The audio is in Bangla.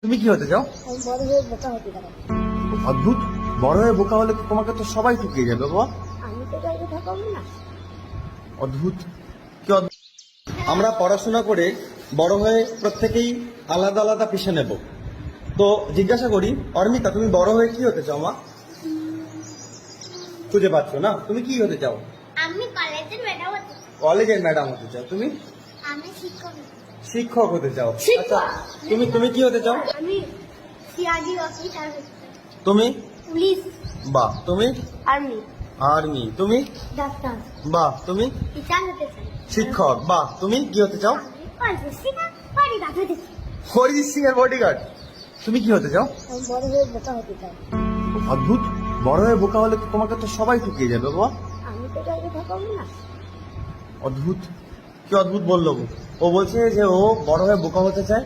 তুমি কি হতে চাও? আমি বড় হয়ে বোকা হতে চাই। অদ্ভুত, বড় হয়ে বোকা হলে তো তোমাকে তো সবাই ঠকিয়ে যাবে বাবা। আমি তো কাউকে ঠকাবো না। অদ্ভুত, কি অদ্ভুত। আমরা পড়াশোনা করে বড় হয়ে প্রত্যেকেই আলাদা আলাদা পেশা নেব। তো জিজ্ঞাসা করি, অর্মিতা তুমি বড় হয়ে কি হতে চাও মা? খুঁজে পাচ্ছ না, তুমি কি হতে চাও? আমি কলেজের ম্যাডাম হতে চাই। কলেজের ম্যাডাম হতে চাও তুমি? আমি শিক্ষক হতে চাই। শিক্ষক হতে চাও। শিক্ষক। আচ্ছা, তুমি কি হতে চাও? আমি সিআইডি অফিসার হতে চাই। তুমি? পুলিশ। বাহ। তুমি? আর্মি। আর্মি। তুমি? ডাক্তার। বাহ। তুমি? টিচার হতে চাই। শিক্ষক। বাহ। তুমি কি হতে চাও? আমি শিক্ষক বডিগার্ড হতে চাই। অরিজিৎ সিং এর বডিগার্ড। তুমি কি হতে চাও? আমি বড় হয়ে বোকা হতে চাই। অদ্ভুত, বড় হয়ে বোকা হলে তো তোমাকে তো সবাই ঠকিয়ে যাবে বাবা। আমি তো কাউকে ঠকাবো না। অদ্ভুত, কি অদ্ভুত বললো ও। ও বলছে যে ও বড় হয়ে বোকা হতে চায়,